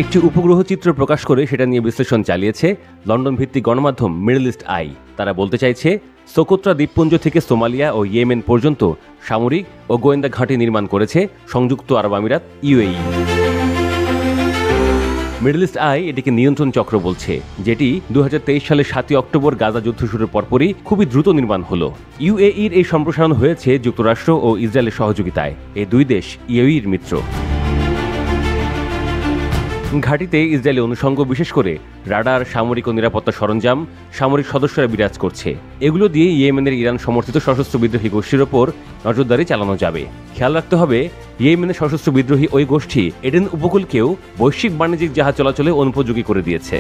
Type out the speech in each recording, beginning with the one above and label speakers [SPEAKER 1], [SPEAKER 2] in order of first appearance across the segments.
[SPEAKER 1] একটি উপগ্রহ চিত্র প্রকাশ করে সেটা নিয়ে বিশ্লেষণ চালিয়েছে লন্ডন ভিত্তিক গণমাধ্যম মিডল ইস্ট আই। তারা বলতে চাইছে, সোকোত্রা দ্বীপপুঞ্জ থেকে সোমালিয়া ও ইয়েমেন পর্যন্ত সামরিক ও গোয়েন্দা ঘাঁটি নির্মাণ করেছে সংযুক্ত আরব আমিরাত ইউএই। মিডল ইস্ট আই এটিকে নিয়ন্ত্রণ চক্র বলছে, যেটি 2023 সালের 7 অক্টোবর গাজা যুদ্ধ শুরুর পরপরই খুবই দ্রুত নির্মাণ হলো। ইউএইর এই সম্প্রসারণ হয়েছে যুক্তরাষ্ট্র ও ইসরায়েলের সহযোগিতায়। এই দুই দেশ ইউএইর মিত্র। ঘাঁটিতে ইসরায়েলি অনুষঙ্গ, বিশেষ করে রাডার, সামরিক ও নিরাপত্তা সরঞ্জাম, সামরিক সদস্যরা বিরাজ করছে। এগুলো দিয়ে ইয়েমেনের ইরান সমর্থিত সশস্ত্র বিদ্রোহী গোষ্ঠীর ওপর নজরদারি চালানো যাবে। খেয়াল রাখতে হবে, ইয়েমেনের সশস্ত্র বিদ্রোহী ওই গোষ্ঠী এডেন উপকূলকেও বৈশ্বিক বাণিজ্যিক জাহাজ চলাচলে অনুপযোগী করে দিয়েছে।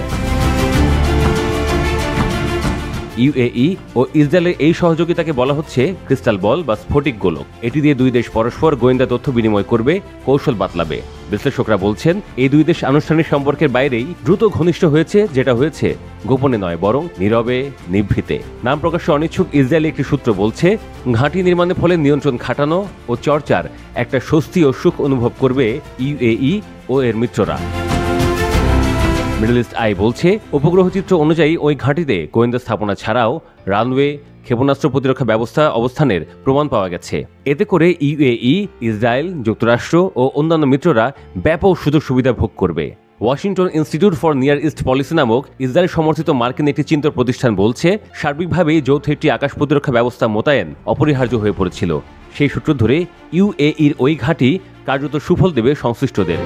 [SPEAKER 1] ইউএই ও ইসরায়েলের এই সহযোগিতাকে বলা হচ্ছে ক্রিস্টাল বল বা স্ফটিক গোলক। এটি দিয়ে দুই দেশ পরস্পর গোয়েন্দা তথ্য বিনিময় করবে, কৌশল বাতলাবে। বিশ্লেষকরা বলছেন, এই দুই দেশ আনুষ্ঠানিক সম্পর্কের বাইরেই দ্রুত ঘনিষ্ঠ হয়েছে, যেটা হয়েছে গোপনে নয়, বরং নীরবে, নিভৃতে। নাম প্রকাশে অনিচ্ছুক ইসরায়েলি একটি সূত্র বলছে, ঘাঁটি নির্মাণের ফলে নিয়ন্ত্রণ খাটানো ও চর্চার একটা স্বস্তি ও সুখ অনুভব করবে ইউএই ও এর মিত্ররা। মিডল ইস্ট আই বলছে, উপগ্রহ চিত্র অনুযায়ী ওই ঘাঁটিতে গোয়েন্দা স্থাপনা ছাড়াও রানওয়ে, ক্ষেপণাস্ত্র প্রতিরক্ষা ব্যবস্থা অবস্থানের প্রমাণ পাওয়া গেছে। এতে করে ইউএই, ইসরায়েল, যুক্তরাষ্ট্র ও অন্যান্য মিত্ররা ব্যাপক সুযোগ সুবিধা ভোগ করবে। Washington institute for near east policy নামক ইসরায়েল সমর্থিত মার্কিন একটি চিন্তক প্রতিষ্ঠান বলছে, সার্বিকভাবেই যৌথ একটি আকাশ প্রতিরক্ষা ব্যবস্থা মোতায়েন অপরিহার্য হয়ে পড়েছিল। সেই সূত্র ধরে ইউএইর ওই ঘাঁটি কার্যত সুফল দেবে সংশ্লিষ্টদের।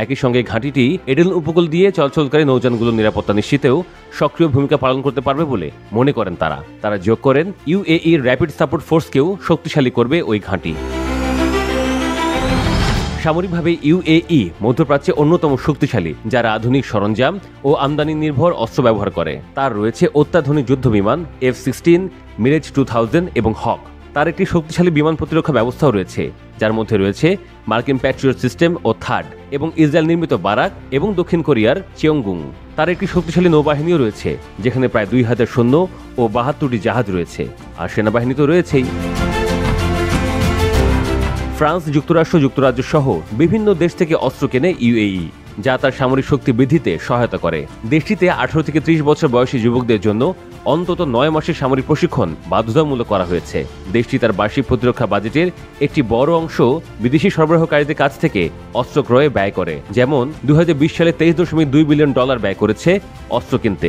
[SPEAKER 1] একই সঙ্গে ঘাঁটিটি এডেন উপকূল দিয়ে চলাচলকারী নৌযানগুলোর নিরাপত্তা নিশ্চিতেও সক্রিয় ভূমিকা পালন করতে পারবে বলে মনে করেন তারা। তারা যোগ করেন, ইউএইর র্যাপিড সাপোর্ট ফোর্সকেও শক্তিশালী করবে ওই ঘাঁটি। সামরিকভাবে ইউএই মধ্যপ্রাচ্যে অন্যতম শক্তিশালী, যারা আধুনিক সরঞ্জাম ও আমদানি নির্ভর অস্ত্র ব্যবহার করে। তার রয়েছে অত্যাধুনিক যুদ্ধবিমান F-16, মিরেজ 2000 এবং হক। তার একটি শক্তিশালী বিমান প্রতিরক্ষা ব্যবস্থাও রয়েছে, যার মধ্যে রয়েছে মার্কিন প্যাট্রিয়ট সিস্টেম ও থার্ড, এবং ইসরায়েল নির্মিত বারাক এবং দক্ষিণ কোরিয়ার চেয়ংগুং। তার একটি শক্তিশালী নৌবাহিনীও রয়েছে, যেখানে প্রায় 2000 সৈন্য ও 72টি জাহাজ রয়েছে। আর সেনাবাহিনী তো রয়েছেই। ফ্রান্স, যুক্তরাষ্ট্র, যুক্তরাজ্য সহ বিভিন্ন দেশ থেকে অস্ত্র কেনে ইউএই, যা তার সামরিক শক্তি বৃদ্ধিতে সহায়তা করে। দেশটিতে 18 থেকে 30 বছর বয়সী যুবকদের জন্য অন্তত 9 মাসের সামরিক প্রশিক্ষণ বাধ্যতামূলক করা হয়েছে। দেশটি তার বার্ষিক প্রতিরক্ষা বাজেটের একটি বড় অংশ বিদেশি সরবরাহকারীদের কাছ থেকে অস্ত্র ক্রয়ে ব্যয় করে। যেমন 2020 সালে $23.2 বিলিয়ন ব্যয় করেছে অস্ত্র কিনতে।